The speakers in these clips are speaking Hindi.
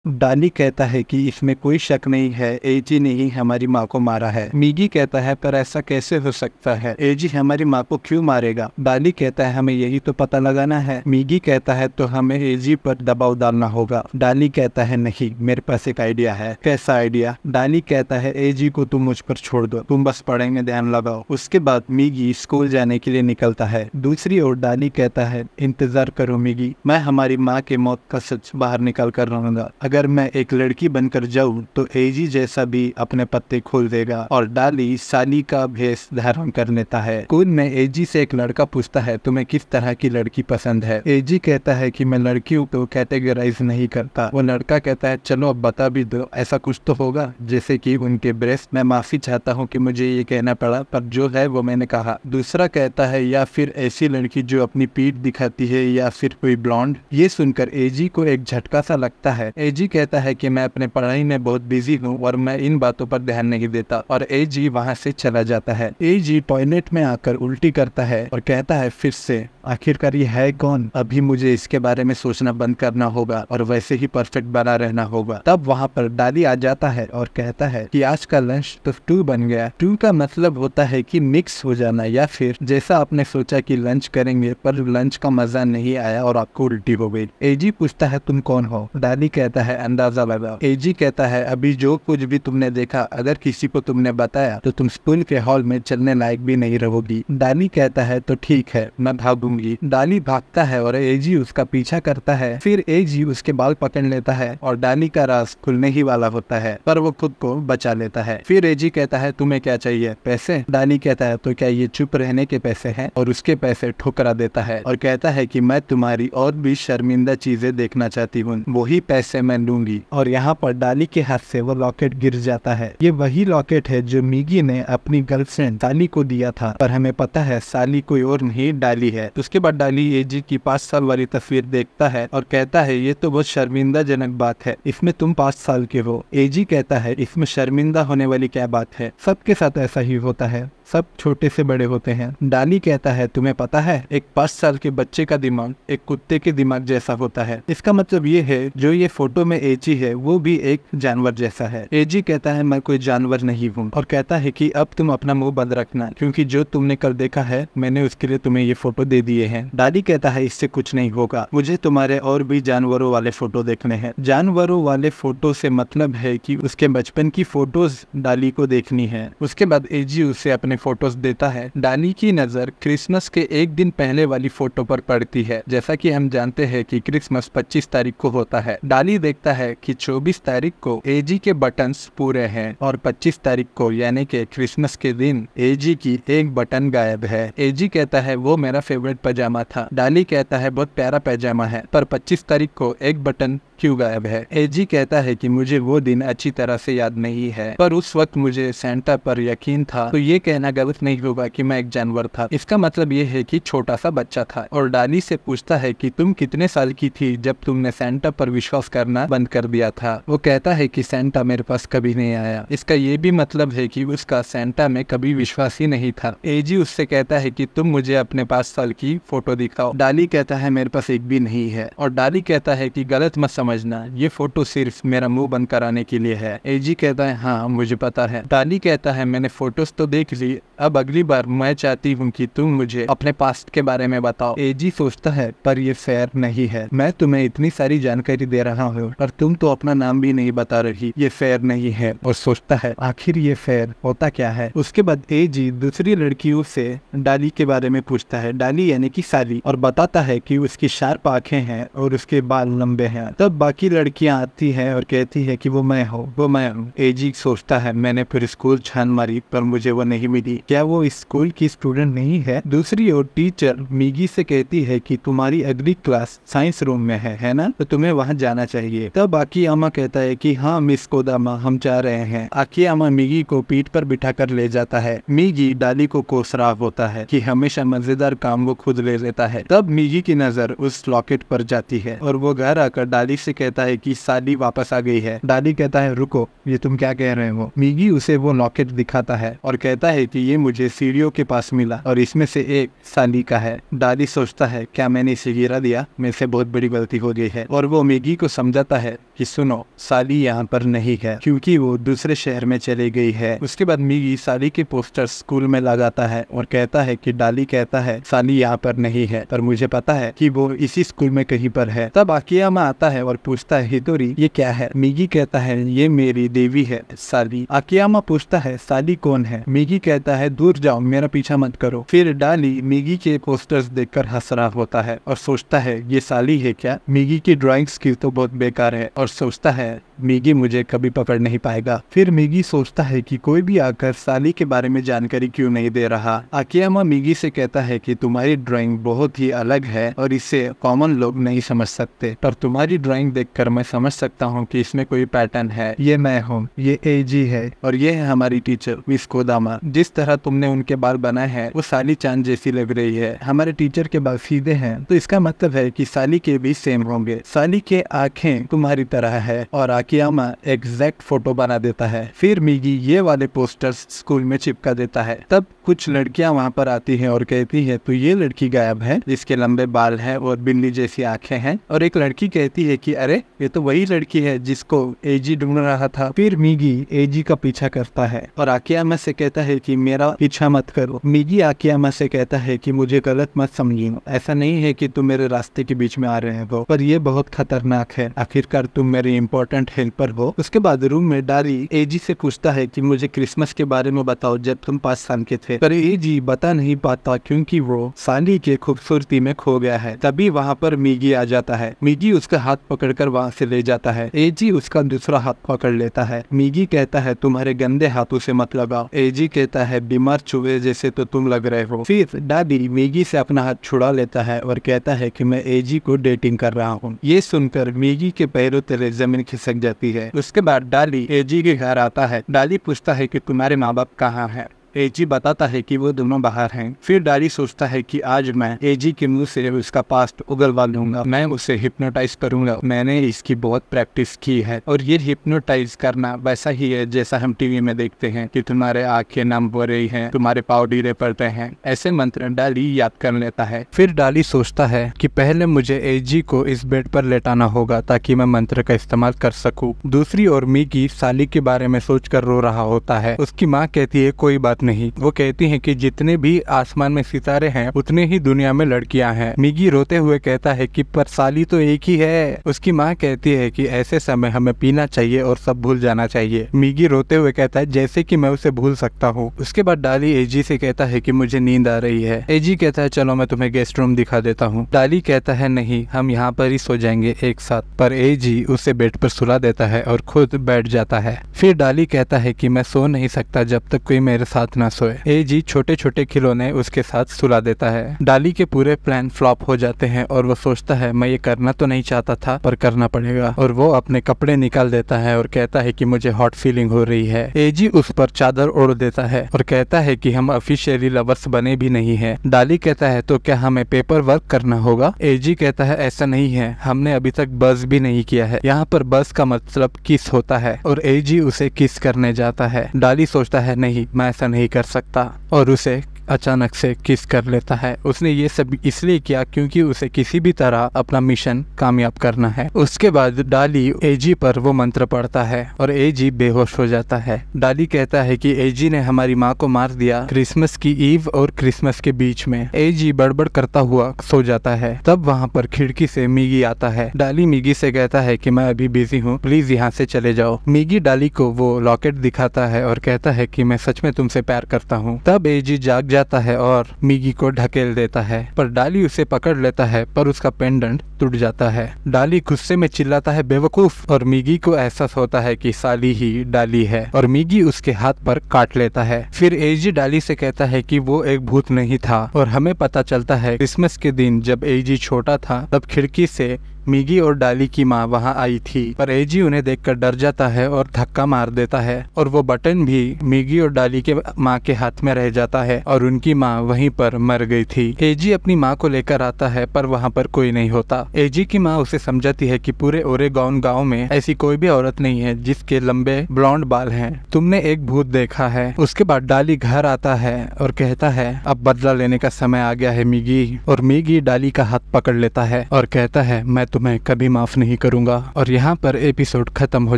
डाली कहता है कि इसमें कोई शक नहीं है, एजी ने ही हमारी माँ को मारा है। मिगी कहता है पर ऐसा कैसे हो सकता है, एजी हमारी माँ को क्यों मारेगा। डाली कहता है हमें यही तो पता लगाना है। मिगी कहता है तो हमें एजी पर दबाव डालना होगा। डाली कहता है नहीं, मेरे पास एक आइडिया है। कैसा आइडिया। डाली कहता है एजी को तुम मुझ पर छोड़ दो, तुम बस पढ़ाई में ध्यान लगाओ। उसके बाद मिगी स्कूल जाने के लिए निकलता है। दूसरी ओर डाली कहता है इंतजार करो मिगी, मैं हमारी माँ के मौत का सच बाहर निकल कर रहूंगा। अगर मैं एक लड़की बनकर जाऊं तो एजी जैसा भी अपने पत्ते खोल देगा। और डाली साली का भेष धारण कर लेता है। स्कूल में एजी से एक लड़का पूछता है तुम्हें किस तरह की लड़की पसंद है। एजी कहता है कि मैं लड़कियों को कैटेगराइज नहीं करता। वो लड़का कहता है चलो अब बता भी दो, ऐसा कुछ तो होगा जैसे कि उनके ब्रेस्ट। मैं माफी चाहता हूँ कि मुझे ये कहना पड़ा, पर जो है वो मैंने कहा। दूसरा कहता है या फिर ऐसी लड़की जो अपनी पीठ दिखाती है, या फिर कोई ब्लॉन्ड। ये सुनकर एजी को एक झटका सा लगता है। एजी कहता है कि मैं अपने पढ़ाई में बहुत बिजी हूँ और मैं इन बातों पर ध्यान नहीं देता। और एजी वहाँ से चला जाता है। एजी टॉयलेट में आकर उल्टी करता है और कहता है फिर से आखिरकार ये है कौन, अभी मुझे इसके बारे में सोचना बंद करना होगा और वैसे ही परफेक्ट बना रहना होगा। तब वहाँ पर डाली आ जाता है और कहता है कि आज का लंच तो टू बन गया। टू का मतलब होता है कि मिक्स हो जाना, या फिर जैसा आपने सोचा कि लंच करेंगे पर लंच का मजा नहीं आया और आपको उल्टी हो गई। एजी पूछता है तुम कौन हो। डाली कहता है अंदाजा लगाओ। एजी कहता है अभी जो कुछ भी तुमने देखा अगर किसी को तुमने बताया तो तुम स्कूल के हॉल में चलने लायक भी नहीं रहोगी। डाली कहता है तो ठीक है मैं भागूंगी। डाली भागता है और एजी उसका पीछा करता है। फिर एजी उसके बाल पकड़ लेता है और डाली का राज खुलने ही वाला होता है, पर वो खुद को बचा लेता है। फिर एजी कहता है तुम्हें क्या चाहिए, पैसे। डाली कहता है तो क्या ये चुप रहने के पैसे हैं, और उसके पैसे ठुकरा देता है और कहता है कि मैं तुम्हारी और भी शर्मिंदा चीजें देखना चाहती हूँ, वही पैसे मैं लूंगी। और यहाँ पर डाली के हाथ से वो लॉकेट गिर जाता है। ये वही लॉकेट है जो मिगी ने अपनी गर्लफ्रेंड साली को दिया था, पर हमें पता है साली कोई और नहीं डाली है। उसके बाद डाली एजी की 5 साल वाली तस्वीर देखता है और कहता है ये तो बहुत शर्मिंदा जनक बात है, इसमें तुम 5 साल के हो। एजी कहता है इसमें शर्मिंदा होने वाली क्या बात है, सबके साथ ऐसा ही होता है, सब छोटे से बड़े होते हैं। डाली कहता है तुम्हें पता है एक 5 साल के बच्चे का दिमाग एक कुत्ते के दिमाग जैसा होता है। इसका मतलब ये है जो ये फोटो में एजी है वो भी एक जानवर जैसा है। एजी कहता है मैं कोई जानवर नहीं हूँ, और कहता है कि अब तुम अपना मुंह बंद रखना, क्योंकि जो तुमने कल देखा है मैंने उसके लिए तुम्हें ये फोटो दे दिए हैं। डाली कहता है इससे कुछ नहीं होगा, मुझे तुम्हारे और भी जानवरों वाले फोटो देखने हैं। जानवरों वाले फोटो से मतलब है कि उसके बचपन की फोटोज डाली को देखनी है। उसके बाद एजी उसे अपने फोटोज देता है। डाली की नजर क्रिसमस के एक दिन पहले वाली फोटो पर पड़ती है। जैसा कि हम जानते हैं कि क्रिसमस 25 तारीख को होता है। डाली देखता है कि 24 तारीख को एजी के बटन्स पूरे हैं और 25 तारीख को यानी कि क्रिसमस के दिन एजी की एक बटन गायब है। एजी कहता है वो मेरा फेवरेट पैजामा था। डाली कहता है बहुत प्यारा पैजामा है, पर 25 तारीख को एक बटन क्यों गायब है। एजी कहता है कि मुझे वो दिन अच्छी तरह से याद नहीं है, पर उस वक्त मुझे सेंटा पर यकीन था, तो ये कहना गलत नहीं होगा कि मैं एक जानवर था। इसका मतलब ये है कि छोटा सा बच्चा था। और डाली से पूछता है कि तुम कितने साल की थी जब तुमने सेंटा पर विश्वास करना बंद कर दिया था। वो कहता है कि सेंटा मेरे पास कभी नहीं आया। इसका ये भी मतलब है कि उसका सेंटा में कभी विश्वास ही नहीं था। एजी उससे कहता है कि तुम मुझे अपने 5 साल की फोटो दिखाओ। डाली कहता है मेरे पास एक भी नहीं है। और डाली कहता है कि गलत मत समझना, ये फोटो सिर्फ मेरा मुंह बंद कराने के लिए है। एजी कहता है हाँ मुझे पता है। डाली कहता है मैंने फोटोज तो देख ली, अब अगली बार मैं चाहती हूँ कि तुम मुझे अपने पास्ट के बारे में बताओ। एजी सोचता है पर ये फेयर नहीं है, मैं तुम्हें इतनी सारी जानकारी दे रहा हूँ पर तुम तो अपना नाम भी नहीं बता रही, ये फेयर नहीं है। और सोचता है आखिर ये फेयर होता क्या है। उसके बाद एजी दूसरी लड़कियों से डाली के बारे में पूछता है, डाली यानी कि साली, और बताता है कि उसकी शार्प आंखें हैं और उसके बाल लंबे हैं। तब बाकी लड़कियां आती है और कहती है कि वो मैं हूँ। एजी सोचता है मैंने फिर स्कूल छान मारी पर मुझे वो नहीं मिली, क्या वो इस स्कूल की स्टूडेंट नहीं है। दूसरी ओर टीचर मिगी से कहती है कि तुम्हारी अगली क्लास साइंस रूम में है ना, तो तुम्हें वहाँ जाना चाहिए। तब आकियामा कहता है कि हाँ मिस कोदामा हम जा रहे हैं। आकियामा मिगी को पीठ पर बिठा कर ले जाता है। मिगी डाली को कोस रहा होता है कि हमेशा मजेदार काम वो खुद ले लेता है। तब मिगी की नजर उस लॉकेट पर जाती है और वो घर आकर डाली से कहता है कि साली वापस आ गई है। डाली कहता है रुको, ये तुम क्या कह रहे हो। मिगी उसे वो लॉकेट दिखाता है और कहता है कि ये मुझे सीढ़ियों के पास मिला और इसमें से एक साली का है। डाली सोचता है क्या मैंने इसे गिरा दिया, मेरे से बहुत बड़ी गलती हो गई है। और वो मिगी को समझाता है कि कि सुनो, साली यहाँ पर नहीं है क्योंकि वो दूसरे शहर में चली गई है। उसके बाद मिगी साली के पोस्टर स्कूल में लगाता है और कहता है कि डाली कहता है साली यहाँ पर नहीं है, पर मुझे पता है कि वो इसी स्कूल में कहीं पर है। तब आकियामा आता है और पूछता है हितोरी ये क्या है? मिगी कहता है ये मेरी देवी है साली। आकियामा पूछता है साली कौन है? मिगी कहता है दूर जाओ, मेरा पीछा मत करो। फिर डाली मिगी के पोस्टर्स देखकर हंस रहा होता है और सोचता है ये साली है क्या? मिगी की ड्राइंग स्किल तो बहुत बेकार है और सोचता है मिगी मुझे कभी पकड़ नहीं पाएगा। फिर मिगी सोचता है कि कोई भी आकर साली के बारे में जानकारी क्यों नहीं दे रहा। आकियामा मिगी से कहता है कि तुम्हारी ड्राइंग बहुत ही अलग है और इसे कॉमन लोग नहीं समझ सकते, पर तुम्हारी ड्राइंग देखकर मैं समझ सकता हूँ कि इसमें कोई पैटर्न है। ये मैं हूँ, ये एजी है और ये है हमारी टीचर मिस कोदामा। जिस तरह तुमने उनके बाल बनाए हैं वो साली चांद जैसी लग रही है। हमारे टीचर के बाल सीधे हैं तो इसका मतलब है कि साली के भी सेम होंगे। साली के आंखें तुम्हारी तरह है और आकियामा एग्जैक्ट फोटो बना देता है। फिर मिगी ये वाले पोस्टर्स स्कूल में चिपका देता है। तब कुछ लड़कियां वहाँ पर आती हैं और कहती है तो ये लड़की गायब है जिसके लंबे बाल हैं और बिल्ली जैसी आंखें हैं। और एक लड़की कहती है कि अरे ये तो वही लड़की है जिसको एजी ढूंढ रहा था। फिर मिगी एजी का पीछा करता है और आकियामा से कहता है कि मेरा पीछा मत करो। मिगी आकियामा से कहता है कि मुझे गलत मत समझिए, ऐसा नहीं है कि तुम मेरे रास्ते के बीच में आ रहे हो, पर ये बहुत खतरनाक है। आखिरकार तुम मेरी इंपॉर्टेंट हेल्पर हो। उसके बाद रूम में डाली एजी से पूछता है कि मुझे क्रिसमस के बारे में बताओ जब तुम 5 साल के थे, पर एजी बता नहीं पाता क्योंकि वो साली के खूबसूरती में खो गया है। तभी वहाँ पर मिगी आ जाता है। मिगी उसका हाथ पकड़कर वहाँ से ले जाता है। एजी उसका दूसरा हाथ पकड़ लेता है। मिगी कहता है तुम्हारे गंदे हाथों से मत लगाओ। एजी कहता है बीमार चूहे जैसे तो तुम लग रहे हो। फिर डाली मिगी से अपना हाथ छुड़ा लेता है और कहता है कि मैं एजी को डेटिंग कर रहा हूँ। ये सुनकर मिगी के पैरों तले जमीन खिसक जाती है। उसके बाद डाली एजी के घर आता है। डाली पूछता है कि तुम्हारे माँ बाप कहाँ हैं? एजी बताता है कि वो दोनों बाहर हैं। फिर डाली सोचता है कि आज मैं एजी के मुंह से उसका पास्ट उगलवा लूंगा। मैं उसे हिप्नोटाइज करूंगा। मैंने इसकी बहुत प्रैक्टिस की है और ये हिप्नोटाइज करना वैसा ही है जैसा हम टीवी में देखते हैं कि तुम्हारे आंखें नम हो रही हैं, तुम्हारे पाँव ढीले पड़ते हैं। ऐसे मंत्र डाली याद कर लेता है। फिर डाली सोचता है कि पहले मुझे एजी को इस बेड पर लेटाना होगा ताकि मैं मंत्र का इस्तेमाल कर सकूं। दूसरी ओर मिगी साली के बारे में सोचकर रो रहा होता है। उसकी माँ कहती है कोई बात नहीं। वो कहती हैं कि जितने भी आसमान में सितारे हैं उतने ही दुनिया में लड़कियां हैं। मिगी रोते हुए कहता है कि पर साली तो एक ही है। उसकी माँ कहती है कि ऐसे समय हमें पीना चाहिए और सब भूल जाना चाहिए। मिगी रोते हुए कहता है जैसे कि मैं उसे भूल सकता हूँ। उसके बाद डाली एजी से कहता है कि मुझे नींद आ रही है। एजी कहता है चलो मैं तुम्हें गेस्ट रूम दिखा देता हूँ। डाली कहता है नहीं, हम यहाँ पर ही सो जाएंगे एक साथ, पर एजी उसे बेड पर सुला देता है और खुद बैठ जाता है। फिर डाली कहता है कि मैं सो नहीं सकता जब तक कोई मेरे साथ ना सोए। एजी छोटे छोटे खिलौने उसके साथ सुला देता है। डाली के पूरे प्लान फ्लॉप हो जाते हैं और वो सोचता है मैं ये करना तो नहीं चाहता था पर करना पड़ेगा, और वो अपने कपड़े निकाल देता है और कहता है कि मुझे हॉट फीलिंग हो रही है। एजी उस पर चादर ओढ़ देता है और कहता है कि हम ऑफिशियली लवर्स बने भी नहीं है। डाली कहता है तो क्या हमें पेपर वर्क करना होगा? एजी कहता है ऐसा नहीं है, हमने अभी तक बस भी नहीं किया है। यहाँ पर बस का मतलब किस होता है और एजी उसे किस करने जाता है। डाली सोचता है नहीं, मैं ऐसा नहीं कर सकता और उसे अचानक से किस कर लेता है। उसने ये सब इसलिए किया क्योंकि उसे किसी भी तरह अपना मिशन कामयाब करना है। उसके बाद डाली एजी पर वो मंत्र पढ़ता है और एजी बेहोश हो जाता है। डाली कहता है कि एजी ने हमारी माँ को मार दिया क्रिसमस की ईव और क्रिसमस के बीच में। एजी बड़बड़ करता हुआ सो जाता है। तब वहाँ पर खिड़की से मिगी आता है। डाली मिगी से कहता है कि मैं अभी बिजी हूँ, प्लीज यहाँ से चले जाओ। मिगी डाली को वो लॉकेट दिखाता है और कहता है कि मैं सच में तुमसे प्यार करता हूँ। तब एजी जाग जाता है और मिगी को ढकेल देता है, पर डाली उसे पकड़ लेता है पर उसका पेंडेंट टूट जाता है। डाली गुस्से में चिल्लाता है बेवकूफ, और मिगी को एहसास होता है कि साली ही डाली है और मिगी उसके हाथ पर काट लेता है। फिर एजी डाली से कहता है कि वो एक भूत नहीं था और हमें पता चलता है क्रिसमस के दिन जब एजी छोटा था तब खिड़की से मिगी और डाली की माँ वहाँ आई थी, पर एजी उन्हें देखकर डर जाता है और धक्का मार देता है और वो बटन भी मिगी और डाली के माँ के हाथ में रह जाता है और उनकी माँ वहीं पर मर गई थी। एजी अपनी माँ को लेकर आता है पर वहाँ पर कोई नहीं होता। एजी की माँ उसे समझाती है कि पूरे ओरेगॉन गाँव में ऐसी कोई भी औरत नहीं है जिसके लंबे ब्लॉन्ड बाल हैं, तुमने एक भूत देखा है। उसके बाद डाली घर आता है और कहता है अब बदला लेने का समय आ गया है मिगी, और मिगी डाली का हाथ पकड़ लेता है और कहता है मैं तुम्हें कभी माफ नहीं करूंगा। और यहाँ पर एपिसोड खत्म हो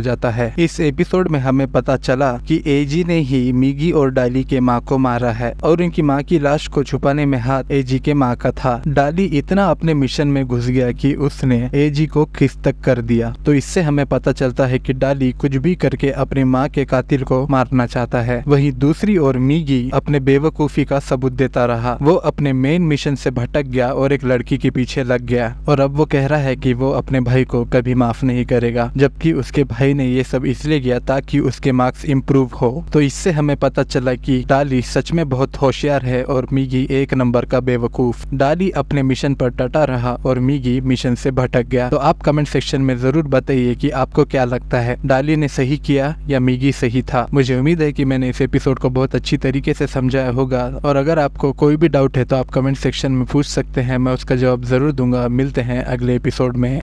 जाता है। इस एपिसोड में हमें पता चला कि एजी ने ही मिगी और डाली के माँ को मारा है और उनकी माँ की लाश को छुपाने में हाथ एजी के माँ का था। डाली इतना अपने मिशन में घुस गया कि उसने एजी को किस तक कर दिया। तो इससे हमें पता चलता है कि डाली कुछ भी करके अपनी माँ के कातिल को मारना चाहता है। वहीं दूसरी ओर मिगी अपने बेवकूफी का सबूत देता रहा। वो अपने मेन मिशन से भटक गया और एक लड़की के पीछे लग गया और अब वो कह रहा है कि वो अपने भाई को कभी माफ नहीं करेगा, जबकि उसके भाई ने ये सब इसलिए किया ताकि उसके मार्क्स इम्प्रूव हो। तो इससे हमें पता चला कि डाली सच में बहुत होशियार है और मिगी एक नंबर का बेवकूफ। डाली अपने मिशन पर टटा रहा और मिगी मिशन से भटक गया। तो आप कमेंट सेक्शन में जरूर बताइए कि आपको क्या लगता है, डाली ने सही किया या मिगी सही था। मुझे उम्मीद है कि मैंने इस एपिसोड को बहुत अच्छी तरीके से समझाया होगा और अगर आपको कोई भी डाउट है तो आप कमेंट सेक्शन में पूछ सकते हैं, मैं उसका जवाब जरूर दूंगा। मिलते हैं अगले एपिसोड में।